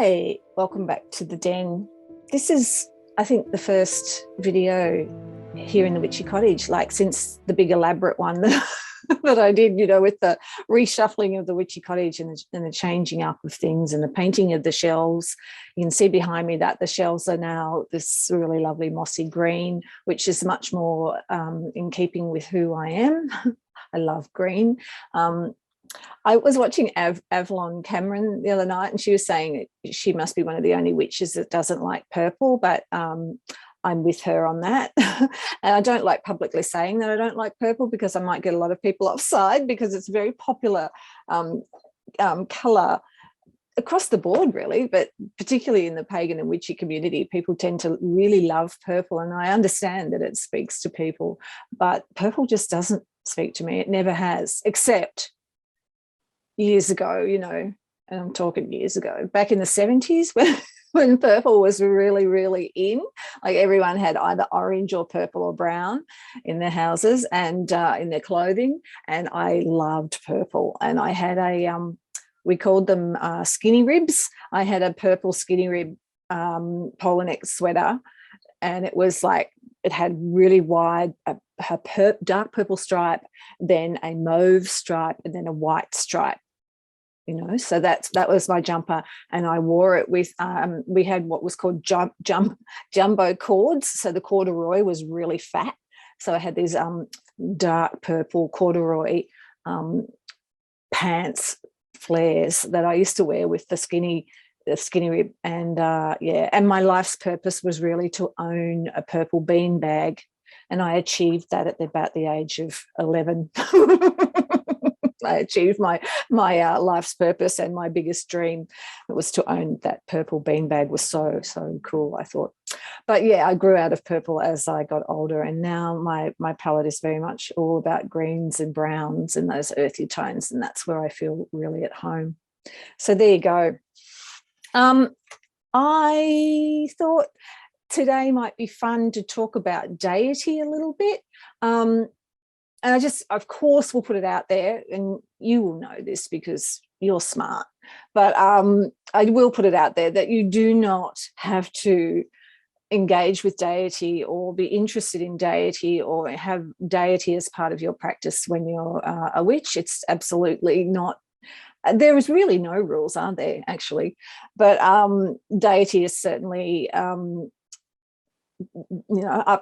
Hi, welcome back to the den. This is, I think, the first video here in the Witchy Cottage, like since the big elaborate one that I did, with the reshuffling of the Witchy Cottage and the changing up of things and the painting of the shelves. You can see behind me that the shelves are now this really lovely mossy green, which is much more in keeping with who I am. I love green. I was watching Avalon Cameron the other night, and she was saying that she must be one of the only witches that doesn't like purple, but I'm with her on that. And I don't like publicly saying that I don't like purple because I might get a lot of people offside, because it's a very popular colour across the board, really, but particularly in the pagan and witchy community, people tend to really love purple, and I understand that it speaks to people, but purple just doesn't speak to me. It never has, except years ago, and I'm talking years ago, back in the 70s when purple was really, really in. Like, everyone had either orange or purple or brown in their houses and in their clothing, and I loved purple. And I had we called them skinny ribs. I had a purple skinny rib polar neck sweater, and it was like, it had really wide, dark purple stripe, then a mauve stripe, and then a white stripe. So that was my jumper, and I wore it with we had what was called jumbo cords. So the corduroy was really fat, so I had these dark purple corduroy pants flares that I used to wear with the skinny rib. And and my life's purpose was really to own a purple bean bag, and I achieved that at about the age of 11. I achieved my life's purpose, and my biggest dream, it was to own that purple beanbag. Was so cool, I thought. But yeah, I grew out of purple as I got older, and now my palette is very much all about greens and browns and those earthy tones, and that's where I feel really at home. So there you go. I thought today might be fun to talk about deity a little bit. And I just, of course, will put it out there, and you will know this because you're smart, but I will put it out there that you do not have to engage with deity or be interested in deity or have deity as part of your practice when you're a witch. It's absolutely not. There is really no rules, aren't there, actually? But deity is certainly up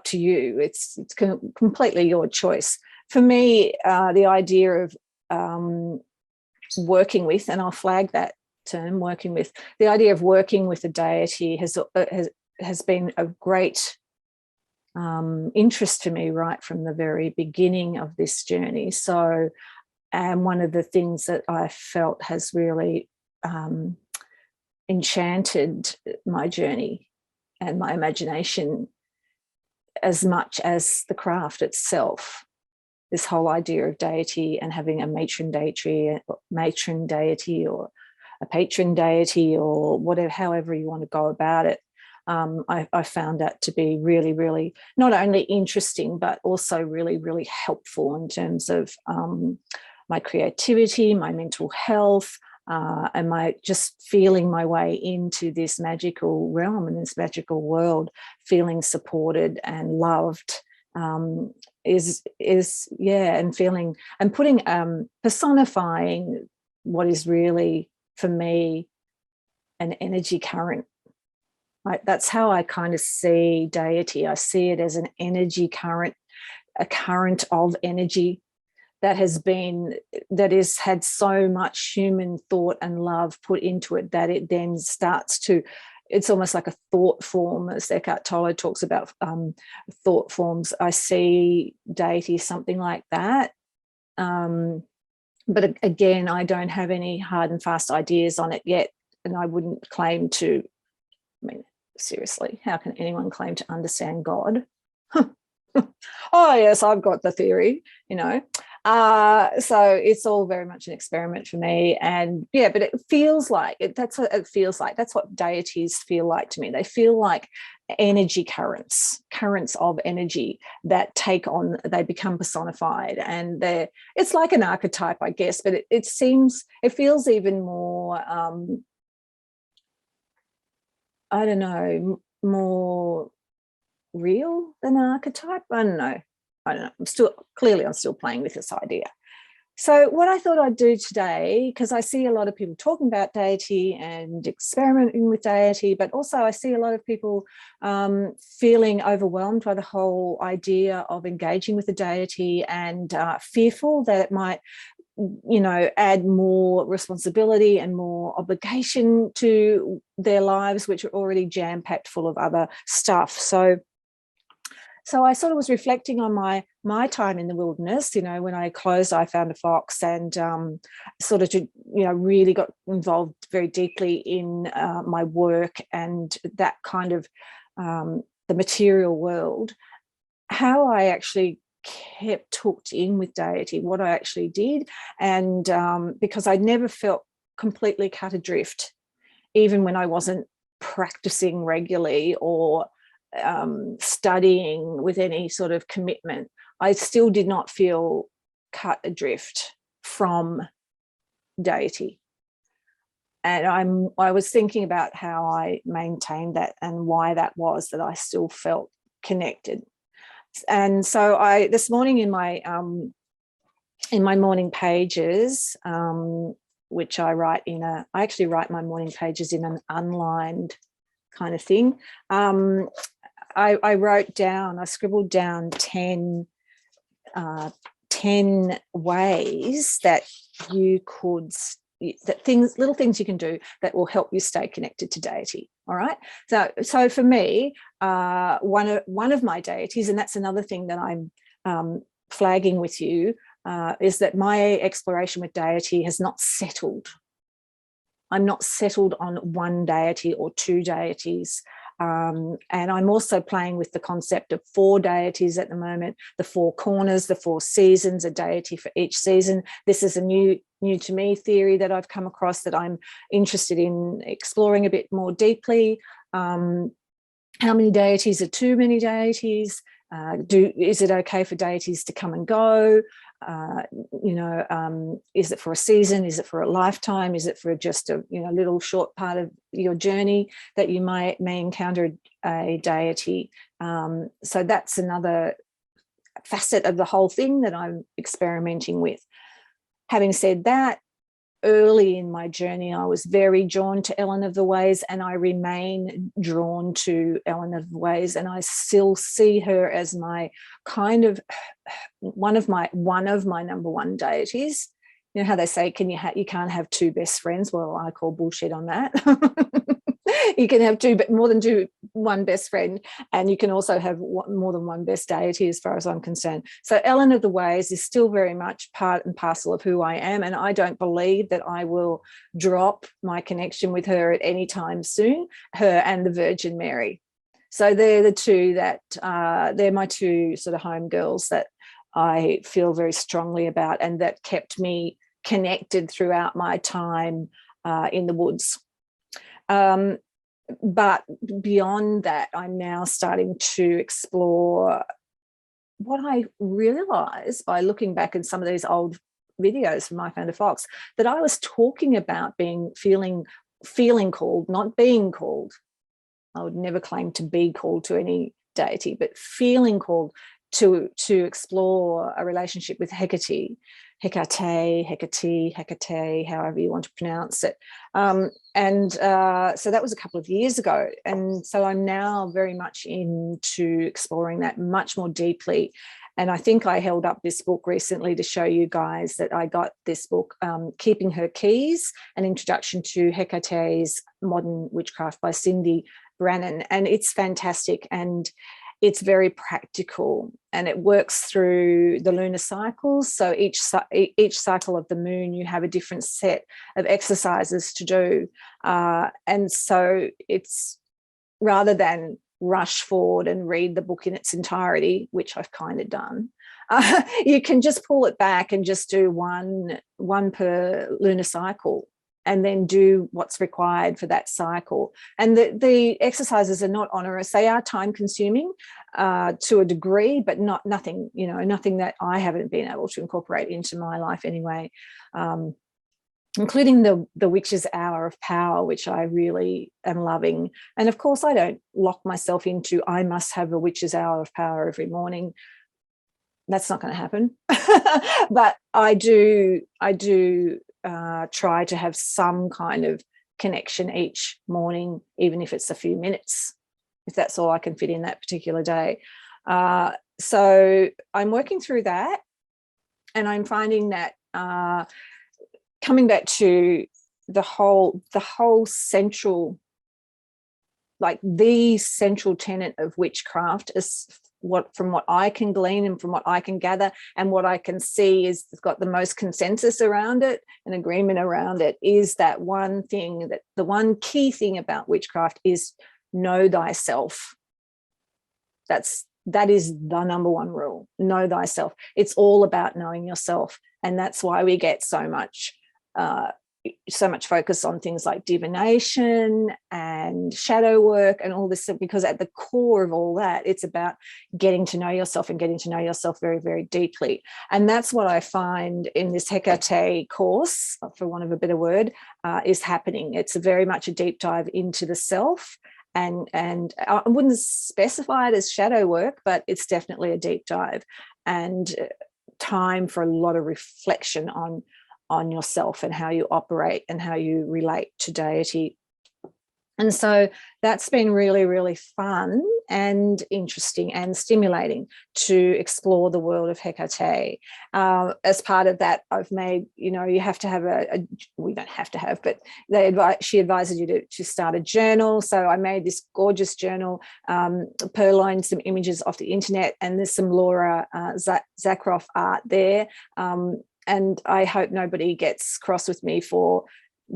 to you. It's completely your choice. For me, the idea of working with, and I'll flag that term, working with, the idea of working with a deity has been a great interest to me right from the very beginning of this journey. So, and one of the things that I felt has really enchanted my journey and my imagination as much as the craft itself, this whole idea of deity and having a matron deity or a patron deity, or whatever, however you want to go about it. I found that to be really, really not only interesting, but also really, really helpful in terms of my creativity, my mental health, and my just feeling my way into this magical realm and this magical world, feeling supported and loved, and feeling and putting personifying what is really, for me, an energy current. That's how I kind of see deity. I see it as an energy current, a current of energy that has had so much human thought and love put into it that it then starts to, it's almost like a thought form, as Eckhart Tolle talks about thought forms. I see deity something like that. But again, I don't have any hard and fast ideas on it yet, and I wouldn't claim to, seriously, how can anyone claim to understand God? Oh, yes, I've got the theory, So it's all very much an experiment for me. And yeah, but it feels like that's what it feels like. That's what deities feel like to me. They feel like energy currents of energy that take on, they become personified, and it's like an archetype, I guess, but it feels even more I don't know, more real than an archetype. I don't know. I'm still playing with this idea. So what I thought I'd do today, because I see a lot of people talking about deity and experimenting with deity, but also I see a lot of people feeling overwhelmed by the whole idea of engaging with the deity and fearful that it might, you know, add more responsibility and more obligation to their lives, which are already jam-packed full of other stuff. So I sort of was reflecting on my time in the wilderness. You know, when I closed, I found a fox, and sort of, you know, really got involved very deeply in my work and that kind of the material world. How I actually kept hooked in with deity, what I actually did, and because I never felt completely cut adrift, even when I wasn't practicing regularly or studying with any sort of commitment, I still did not feel cut adrift from deity. And I was thinking about how I maintained that and why that was that I still felt connected. And so this morning in my morning pages, which I actually write my morning pages in an unlined kind of thing. I scribbled down 10 ways that you could, little things you can do that will help you stay connected to deity. All right. So for me, one of my deities, and that's another thing that I'm flagging with you, is that my exploration with deity has not settled. I'm not settled on one deity or two deities. And I'm also playing with the concept of 4 deities at the moment, the 4 corners, the 4 seasons, a deity for each season. This is a new to me theory that I've come across that I'm interested in exploring a bit more deeply. How many deities are too many deities? Is it okay for deities to come and go? Is it for a season? Is it for a lifetime? Is it for just a little short part of your journey that you may encounter a deity? So that's another facet of the whole thing that I'm experimenting with. Having said that, early in my journey, I was very drawn to Ellen of the Ways, and I remain drawn to Ellen of the Ways, and I still see her as my kind of one of my number one deities. You know how they say, you can't have 2 best friends? Well, I call bullshit on that. You can have more than one best friend, and you can also have more than one best deity, as far as I'm concerned. So Ellen of the Ways is still very much part and parcel of who I am, and I don't believe that I will drop my connection with her at any time soon, her and the Virgin Mary. So they're the two that, they're my 2 sort of home girls that I feel very strongly about, and that kept me connected throughout my time in the woods. But beyond that, I'm now starting to explore what I realized by looking back at some of these old videos from I Found a Fox, that I was talking about feeling called, not being called. I would never claim to be called to any deity, but feeling called to explore a relationship with Hecate, however you want to pronounce it. So that was a couple of years ago. And so I'm now very much into exploring that much more deeply. And I think I held up this book recently to show you guys that I got this book, Keeping Her Keys, An Introduction to Hecate's Modern Witchcraft by Cyndi Brannen. And it's fantastic. And it's very practical, and it works through the lunar cycles. So each cycle of the moon, you have a different set of exercises to do. And so it's, rather than rush forward and read the book in its entirety, which I've kind of done, you can just pull it back and just do one per lunar cycle, and then do what's required for that cycle. And the exercises are not onerous. They are time consuming to a degree, but nothing that I haven't been able to incorporate into my life anyway. including the witch's hour of power, which I really am loving. And of course, I don't lock myself into, I must have a witch's hour of power every morning. That's not going to happen. But I do try to have some kind of connection each morning, even if it's a few minutes, if that's all I can fit in that particular day. So I'm working through that, and I'm finding that coming back to the whole central, like the central tenet of witchcraft is from what I can glean and from what I can gather and what I can see is it's got the most consensus around it and agreement around it, is that one thing, that the one key thing about witchcraft is know thyself. That is the number one rule. Know thyself. It's all about knowing yourself. And that's why we get so much focus on things like divination and shadow work and all this, because at the core of all that, it's about getting to know yourself and getting to know yourself very, very deeply. And that's what I find in this Hecate course, for want of a better word, is happening. It's very much a deep dive into the self. And I wouldn't specify it as shadow work, but it's definitely a deep dive and time for a lot of reflection on yourself and how you operate and how you relate to deity. And so that's been really, really fun and interesting and stimulating to explore the world of Hecate. As part of that, I've made, you have to have we don't have to have, but she advises you to start a journal. So I made this gorgeous journal, purloined some images off the internet, and there's some Laura Zakroff art there. And I hope nobody gets cross with me for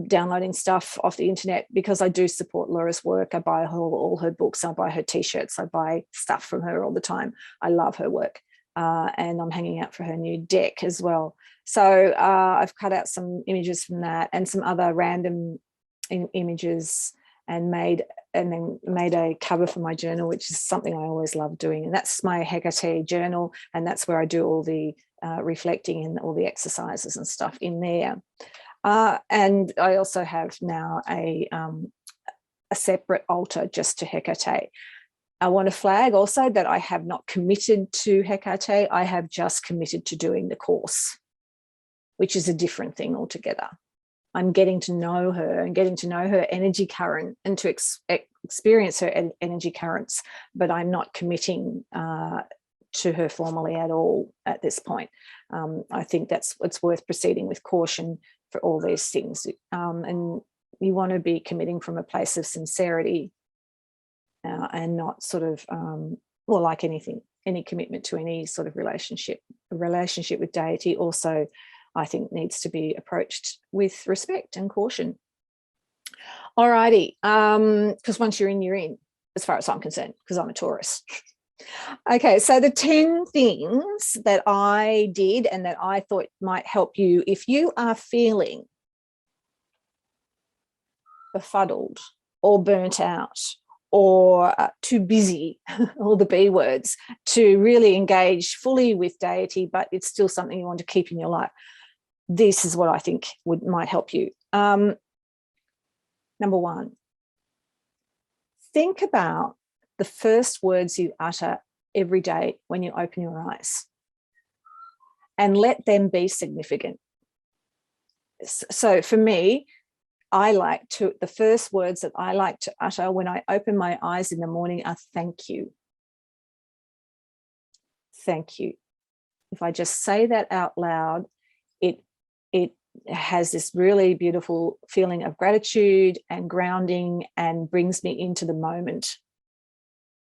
downloading stuff off the internet, because I do support Laura's work. I buy all her books, I buy her t-shirts, I buy stuff from her all the time. I love her work, and I'm hanging out for her new deck as well. So I've cut out some images from that and some other random images and made a cover for my journal, which is something I always love doing. And that's my Hecate journal, and that's where I do all the reflecting and all the exercises and stuff in there. And I also have now a separate altar just to Hecate. I want to flag also that I have not committed to Hecate. I have just committed to doing the course, which is a different thing altogether. I'm getting to know her and getting to know her energy current and to experience her energy currents, but I'm not committing to her formally at all at this point. I think it's worth proceeding with caution for all these things. And you want to be committing from a place of sincerity and not sort of, well, like anything, any commitment to any sort of relationship. A relationship with deity also, I think, needs to be approached with respect and caution. All righty, because once you're in, as far as I'm concerned, because I'm a Taurus. Okay, so the 10 things that I did and that I thought might help you if you are feeling befuddled or burnt out or too busy, all the B words, to really engage fully with deity, but it's still something you want to keep in your life. This is what I think might help you. Number one, think about the first words you utter every day when you open your eyes, and let them be significant. So for me, the first words that I like to utter when I open my eyes in the morning are thank you. Thank you. If I just say that out loud, it has this really beautiful feeling of gratitude and grounding and brings me into the moment,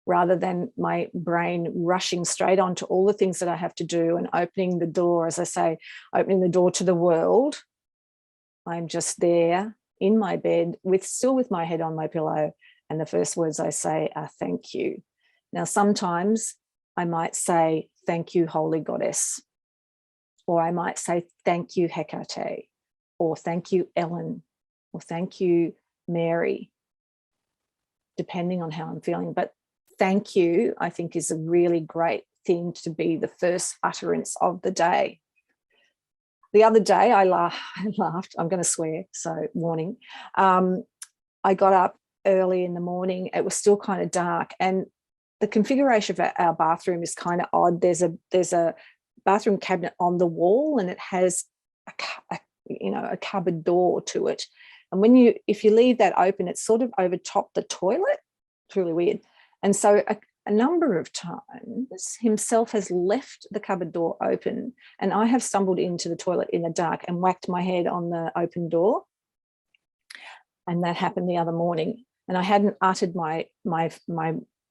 rather than my brain rushing straight on to all the things that I have to do and opening the door, as I say, opening the door to the world. I'm just there in my bed, still with my head on my pillow, and the first words I say are thank you. Now, sometimes I might say, thank you, Holy Goddess, or I might say, thank you, Hecate, or thank you, Ellen, or thank you, Mary, depending on how I'm feeling. But thank you, I think, is a really great thing to be the first utterance of the day. The other day I laughed. I'm going to swear, so warning. I got up early in the morning. It was still kind of dark, and the configuration of our bathroom is kind of odd. There's a bathroom cabinet on the wall, and it has a cupboard door to it. And if you leave that open, it's sort of over top the toilet. It's really weird. And so a number of times himself has left the cupboard door open, and I have stumbled into the toilet in the dark and whacked my head on the open door. And that happened the other morning. And I hadn't uttered my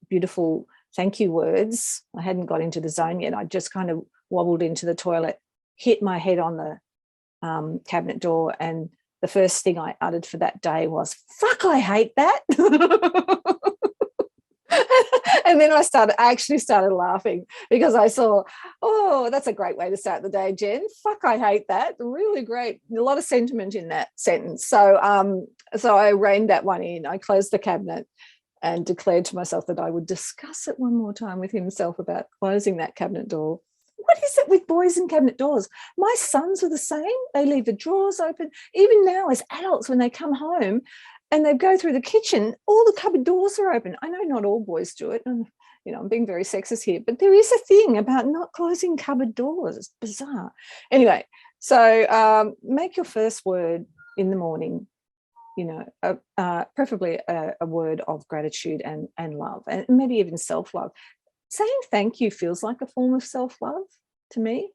beautiful thank you words. I hadn't got into the zone yet. I just kind of wobbled into the toilet, hit my head on the cabinet door, and the first thing I uttered for that day was, fuck, I hate that. And then I actually started laughing because I saw, oh, that's a great way to start the day, Jen. Fuck, I hate that. Really great. A lot of sentiment in that sentence. So I reined that one in. I closed the cabinet and declared to myself that I would discuss it one more time with himself about closing that cabinet door. What is it with boys and cabinet doors? My sons are the same. They leave the drawers open. Even now as adults, when they come home and they go through the kitchen, all the cupboard doors are open. I know not all boys do it. And, I'm being very sexist here, but there is a thing about not closing cupboard doors. It's bizarre. Anyway, so make your first word in the morning, preferably a word of gratitude and love, and maybe even self-love. Saying thank you feels like a form of self-love to me,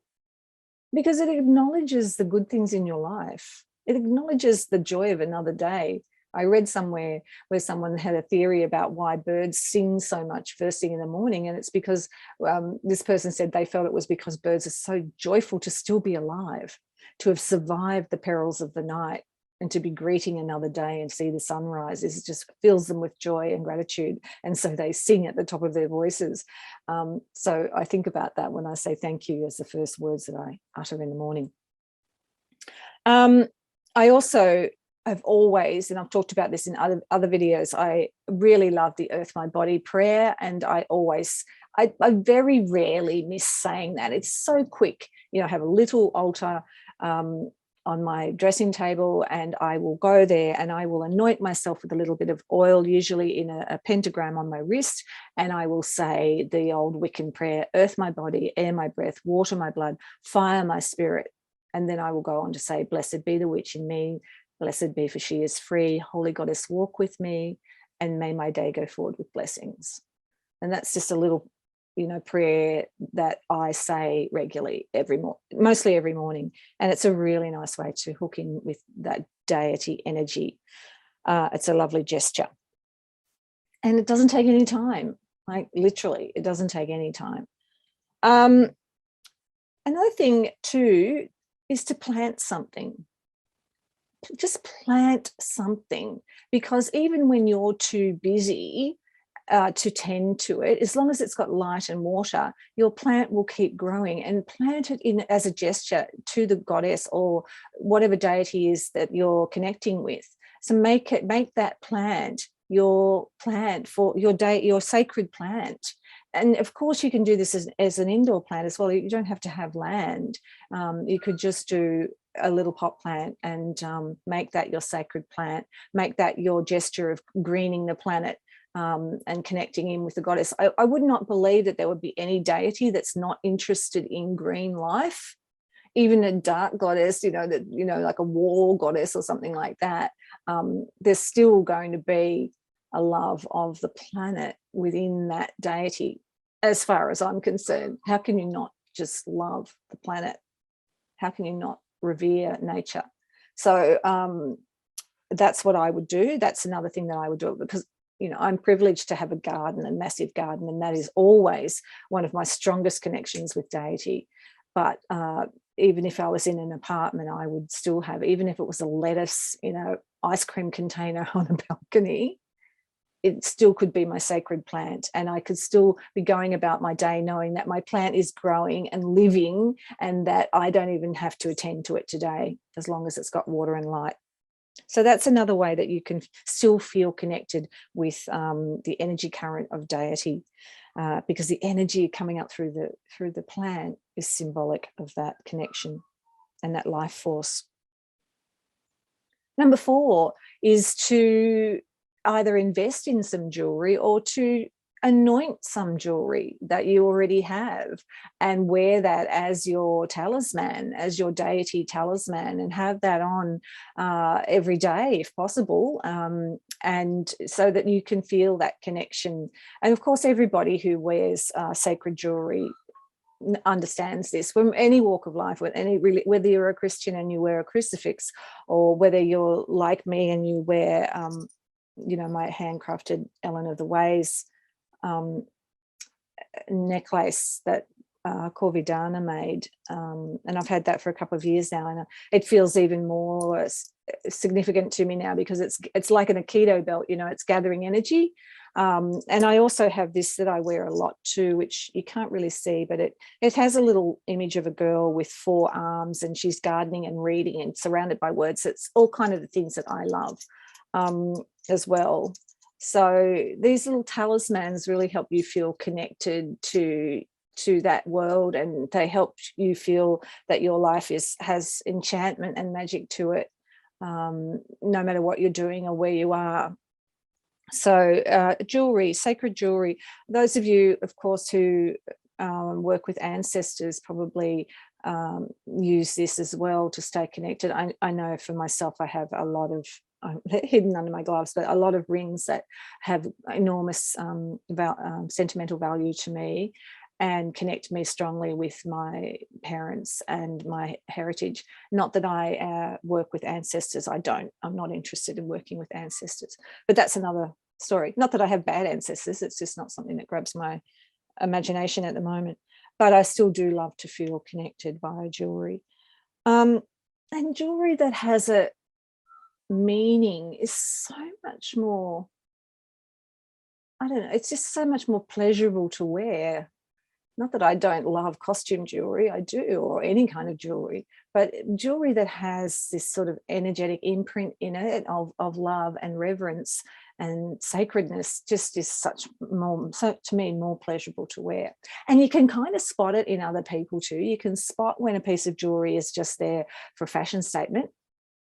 because it acknowledges the good things in your life. It acknowledges the joy of another day. I read somewhere where someone had a theory about why birds sing so much first thing in the morning, and it's because this person said they felt it was because birds are so joyful to still be alive, to have survived the perils of the night, and to be greeting another day and see the sunrise. It just fills them with joy and gratitude. And so they sing at the top of their voices. So I think about that when I say thank you as the first words that I utter in the morning. I also have always, and I've talked about this in other videos, I really love the Earth My Body prayer. And I very rarely miss saying that. It's so quick. I have a little altar on my dressing table, and I will go there and I will anoint myself with a little bit of oil, usually in a pentagram on my wrist, and I will say the old Wiccan prayer: earth my body, air my breath, water my blood, fire my spirit. And then I will go on to say, blessed be the witch in me, blessed be for she is free, holy goddess walk with me, and may my day go forward with blessings. And that's just a little prayer that I say regularly mostly every morning. And it's a really nice way to hook in with that deity energy. It's a lovely gesture. And it doesn't take any time. Like literally, it doesn't take any time. Another thing too is to plant something. Just plant something, because even when you're too busy to tend to it, as long as it's got light and water, your plant will keep growing. And plant it in as a gesture to the goddess or whatever deity is that you're connecting with. So make that plant your plant for your day, your sacred plant. And of course you can do this as an indoor plant as well. You don't have to have land. You could just do a little pot plant and make that your sacred plant, make that your gesture of greening the planet. And connecting in with the goddess. I would not believe that there would be any deity that's not interested in green life, even a dark goddess, like a war goddess or something like that. There's still going to be a love of the planet within that deity, as far as I'm concerned. How can you not just love the planet? How can you not revere nature? So that's what I would do. That's another thing that I would do, because I'm privileged to have a garden, a massive garden, and that is always one of my strongest connections with deity. But even if I was in an apartment, I would still have, even if it was a lettuce, ice cream container on a balcony, it still could be my sacred plant. And I could still be going about my day knowing that my plant is growing and living, and that I don't even have to attend to it today, as long as it's got water and light. So that's another way that you can still feel connected with the energy current of deity, because the energy coming up through the plant is symbolic of that connection. that life force. Number 4 is to either invest in some jewelry or to anoint some jewelry that you already have and wear that as your talisman, as your deity talisman, and have that on every day if possible, and so that you can feel that connection. And of course, everybody who wears sacred jewelry understands this from any walk of life, whether you're a Christian and you wear a crucifix, or whether you're like me and you wear my handcrafted Ellen of the Ways necklace that Corvidana made, and I've had that for a couple of years now, and it feels even more significant to me now because it's like an Aikido belt, it's gathering energy. And I also have this that I wear a lot too, which you can't really see, but it has a little image of a girl with 4 arms, and she's gardening and reading and surrounded by words. It's all kind of the things that I love as well. So these little talismans really help you feel connected to that world, and they help you feel that your life has enchantment and magic to it, no matter what you're doing or where you are. So jewelry, sacred jewelry. Those of you, of course, who work with ancestors probably use this as well to stay connected. I know for myself, I have a lot of hidden under my gloves, but a lot of rings that have enormous sentimental value to me and connect me strongly with my parents and my heritage. Not that I work with ancestors. I'm not interested in working with ancestors, but that's another story. Not that I have bad ancestors. It's just not something that grabs my imagination at the moment, but I still do love to feel connected via jewelry. And jewelry that has a meaning is so much more, I don't know, it's just so much more pleasurable to wear. Not that I don't love costume jewelry, I do, or any kind of jewelry, but jewelry that has this sort of energetic imprint in it of love and reverence and sacredness just is to me, more pleasurable to wear. And you can kind of spot it in other people too. You can spot when a piece of jewelry is just there for a fashion statement.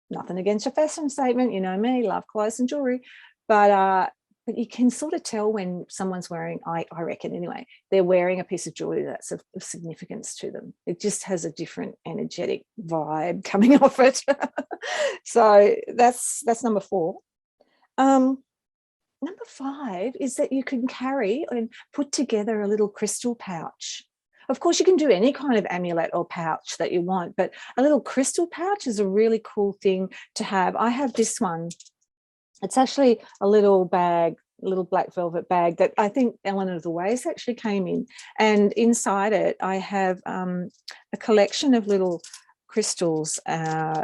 Nothing against a fashion statement, you know me, love clothes and jewelry, but you can sort of tell when someone's wearing, I reckon anyway, they're wearing a piece of jewelry that's of significance to them. It just has a different energetic vibe coming off it. So that's number 4. Number 5 is that you can carry and put together a little crystal pouch. Of course, you can do any kind of amulet or pouch that you want, but a little crystal pouch is a really cool thing to have. I have this one. It's actually a little bag, a little black velvet bag that I think Ellen of the Ways actually came in. And inside it, I have a collection of little crystals that,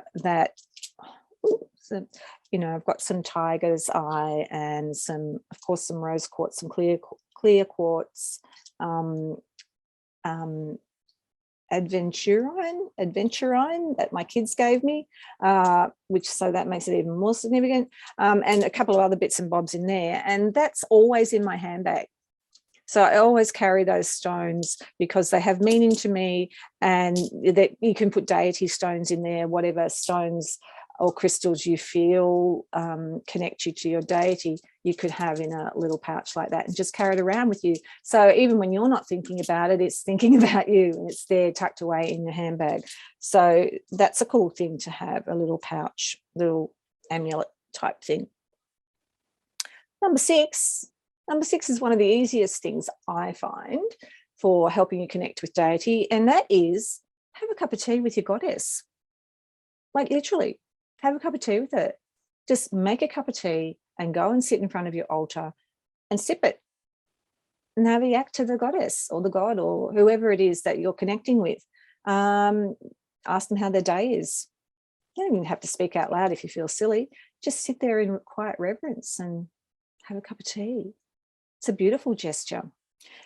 I've got some tiger's eye and some, of course, some rose quartz, some clear quartz, adventurine that my kids gave me, so that makes it even more significant, and a couple of other bits and bobs in there, and that's always in my handbag. So I always carry those stones because they have meaning to me, and that you can put deity stones in there, whatever stones or crystals you feel connect you to your deity, you could have in a little pouch like that and just carry it around with you. So even when you're not thinking about it, it's thinking about you, and it's there tucked away in your handbag. So that's a cool thing to have, a little pouch, little amulet type thing. Number six is one of the easiest things I find for helping you connect with deity, and that is have a cup of tea with your goddess. Like literally, have a cup of tea with it. Just make a cup of tea and go and sit in front of your altar and sip it. Now react to the goddess or the god or whoever it is that you're connecting with. Ask them how their day is. You don't even have to speak out loud if you feel silly. Just sit there in quiet reverence and have a cup of tea. It's a beautiful gesture.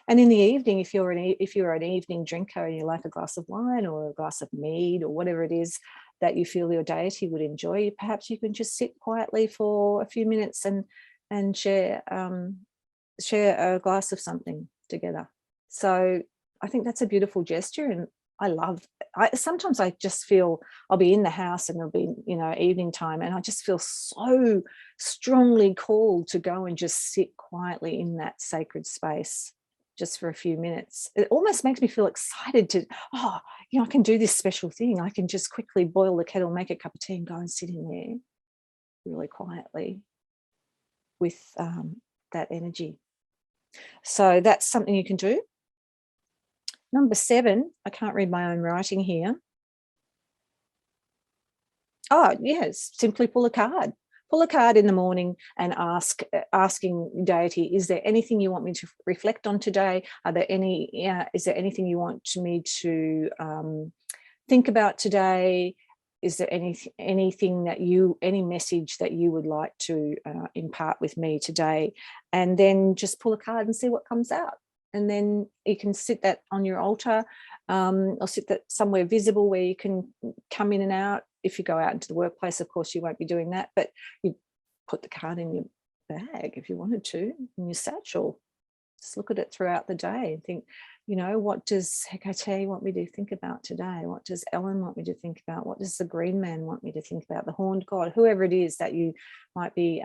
And in the evening, if you're an evening drinker and you like a glass of wine or a glass of mead or whatever it is that you feel your deity would enjoy, perhaps you can just sit quietly for a few minutes and share a glass of something together. So I think that's a beautiful gesture, and sometimes I just feel I'll be in the house and it'll be, you know, evening time, and I just feel so strongly called to go and just sit quietly in that sacred space just for a few minutes. It almost makes me feel excited to, oh, you know, I can do this special thing. I can just quickly boil the kettle, make a cup of tea and go and sit in there really quietly with that energy. So that's something you can do. Number 7, I can't read my own writing here. Oh, yes, simply pull a card. Pull a card in the morning and asking Deity, is there anything you want me to reflect on today? Are there any, is there anything you want me to think about today? Is there anything that any message that you would like to impart with me today? And then just pull a card and see what comes out. And then you can sit that on your altar, or sit that somewhere visible where you can come in and out. If you go out into the workplace, of course, you won't be doing that, but you put the card in your bag if you wanted to, in your satchel. Just look at it throughout the day and think, you know, what does Hecate want me to think about today? What does Ellen want me to think about? What does the Green Man want me to think about? The Horned God, whoever it is that you might be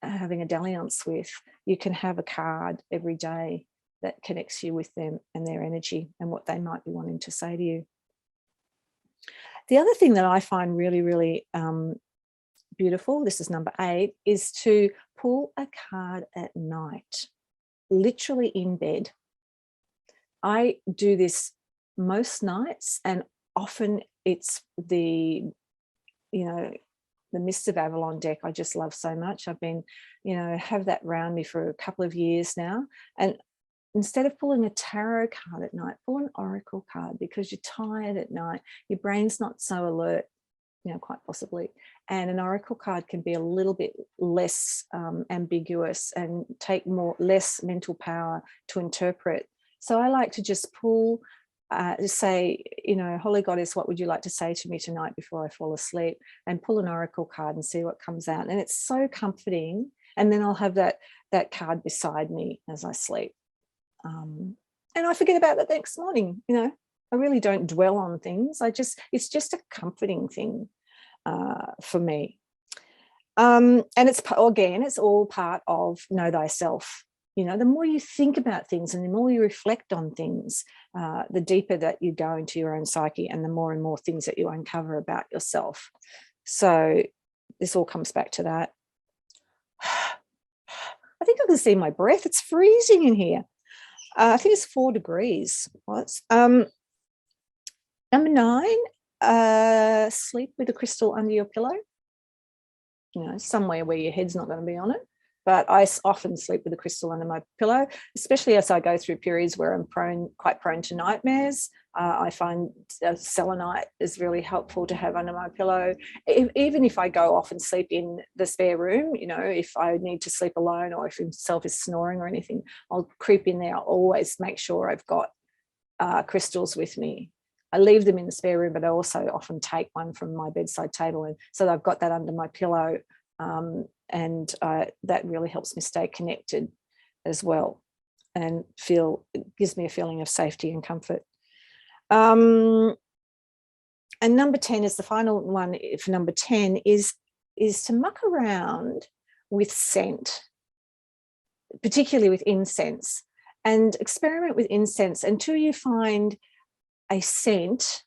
having a dalliance with, you can have a card every day that connects you with them and their energy and what they might be wanting to say to you. The other thing that I find really, really beautiful, this is number 8, is to pull a card at night, literally in bed. I do this most nights, and often it's the, you know, the Mists of Avalon deck I just love so much. I've been, you know, have that around me for a couple of years now. And instead of pulling a tarot card at night, pull an oracle card, because you're tired at night, your brain's not so alert, you know, quite possibly. And an oracle card can be a little bit less ambiguous and take less mental power to interpret. So I like to just pull, say, you know, Holy Goddess, what would you like to say to me tonight before I fall asleep? And pull an oracle card and see what comes out. And it's so comforting. And then I'll have that card beside me as I sleep. And I forget about that next morning. You know, I really don't dwell on things. It's just a comforting thing for me. And it's all part of know thyself. You know, the more you think about things and the more you reflect on things, the deeper that you go into your own psyche, and the more and more things that you uncover about yourself. So this all comes back to that. I think I can see my breath. It's freezing in here. I think it's 4 degrees. Number 9, sleep with a crystal under your pillow. You know, somewhere where your head's not going to be on it. But I often sleep with a crystal under my pillow, especially as I go through periods where I'm quite prone to nightmares. I find selenite is really helpful to have under my pillow. Even if I go off and sleep in the spare room, you know, if I need to sleep alone, or if himself is snoring or anything, I'll creep in there. I'll always make sure I've got crystals with me. I leave them in the spare room, but I also often take one from my bedside table, and so I've got that under my pillow. And that really helps me stay connected as well, and it gives me a feeling of safety and comfort. And number 10 is the final one. For number 10 is to muck around with scent, particularly with incense, and experiment with incense until you find a scent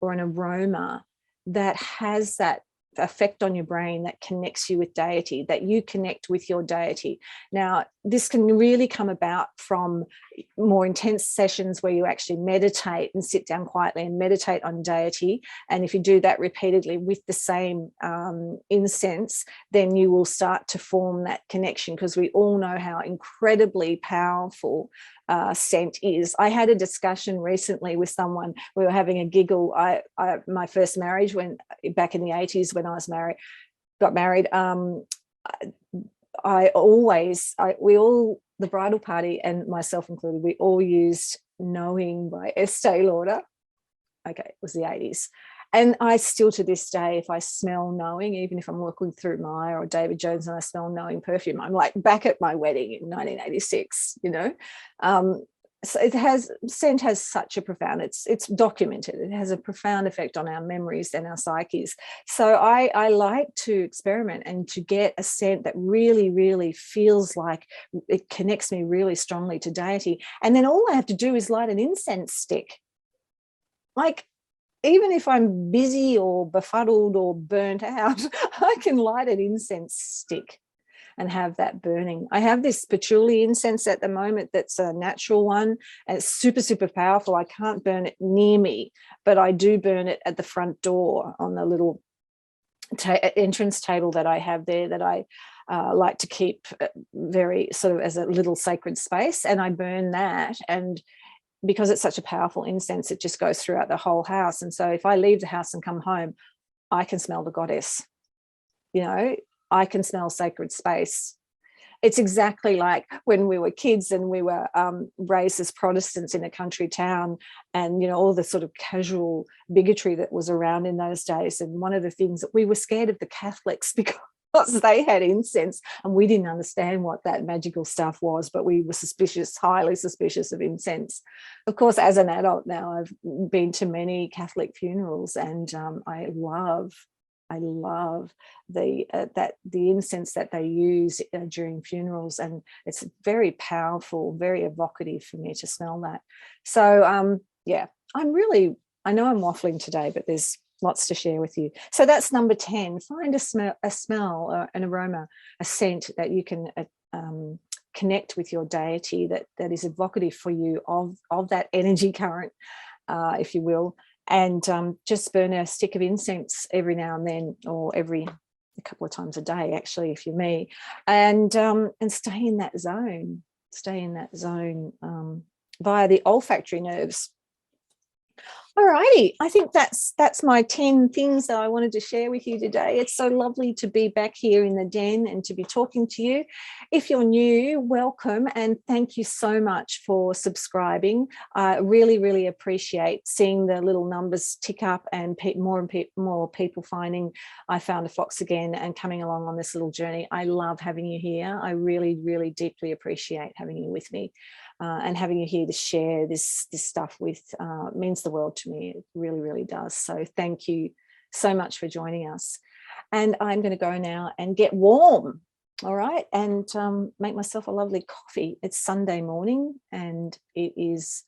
or an aroma that has that effect on your brain, that connects you with deity, that you connect with your deity. Now, this can really come about from more intense sessions where you actually meditate and sit down quietly and meditate on deity. And if you do that repeatedly with the same incense, then you will start to form that connection, because we all know how incredibly powerful scent is. I had a discussion recently with someone. We were having a giggle. My first marriage, when back in the 80s, when I was got married, the bridal party and myself included, we all used Knowing by Estee Lauder. Okay, it was the 80s. And I still, to this day, if I smell Knowing, even if I'm walking through Maya or David Jones and I smell Knowing perfume, I'm like back at my wedding in 1986, you know. So scent has such a profound, it's documented, it has a profound effect on our memories and our psyches. So I like to experiment and to get a scent that really, really feels like it connects me really strongly to deity. And then all I have to do is light an incense stick. Like, even if I'm busy or befuddled or burnt out, I can light an incense stick and have that burning. I have this patchouli incense at the moment that's a natural one, and it's super, super powerful. I can't burn it near me, but I do burn it at the front door on the little entrance table that I have there, that I like to keep very sort of as a little sacred space. And I burn that, and because it's such a powerful incense, it just goes throughout the whole house. And so if I leave the house and come home, I can smell the goddess, you know, I can smell sacred space. It's exactly like when we were kids and we were raised as Protestants in a country town, and, you know, all the sort of casual bigotry that was around in those days. And one of the things that we were scared of the Catholics because they had incense, and we didn't understand what that magical stuff was, but we were suspicious, highly suspicious of incense. Of course, as an adult now, I've been to many Catholic funerals, and I love the incense that they use during funerals, and it's very powerful, very evocative for me to smell that. So yeah, I know I'm waffling today, but there's lots to share with you. So that's number 10. Find a smell, an aroma, a scent that you can connect with your deity, that is evocative for you of that energy current, if you will. And just burn a stick of incense every now and then, or a couple of times a day, actually, if you're me, and stay in that zone via the olfactory nerves. Alrighty, I think that's my 10 things that I wanted to share with you today. It's so lovely to be back here in the den and to be talking to you. If you're new, welcome, and thank you so much for subscribing. I really, really appreciate seeing the little numbers tick up, and more people finding I Found a Fox Again and coming along on this little journey. I love having you here. I really, really deeply appreciate having you with me. And having you here to share this stuff with means the world to me. It really, really does. So thank you so much for joining us. And I'm going to go now and get warm, all right, and make myself a lovely coffee. It's Sunday morning, and it is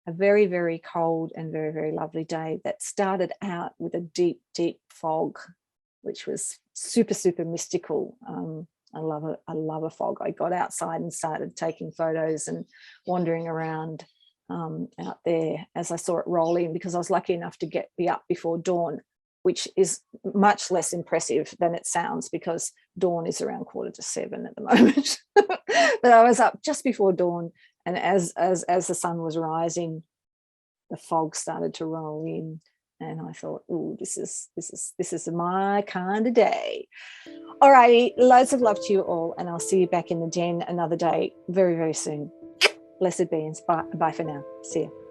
a very, very cold and very, very lovely day that started out with a deep, deep fog, which was super, super mystical. I love a fog. I got outside and started taking photos and wandering around out there as I saw it roll in, because I was lucky enough to be up before dawn, which is much less impressive than it sounds, because dawn is around 6:45 at the moment. But I was up just before dawn, and as the sun was rising, the fog started to roll in. And I thought, oh, this is my kind of day. All righty, loads of love to you all, and I'll see you back in the den another day very, very soon. Blessed beings. Bye for now. See you.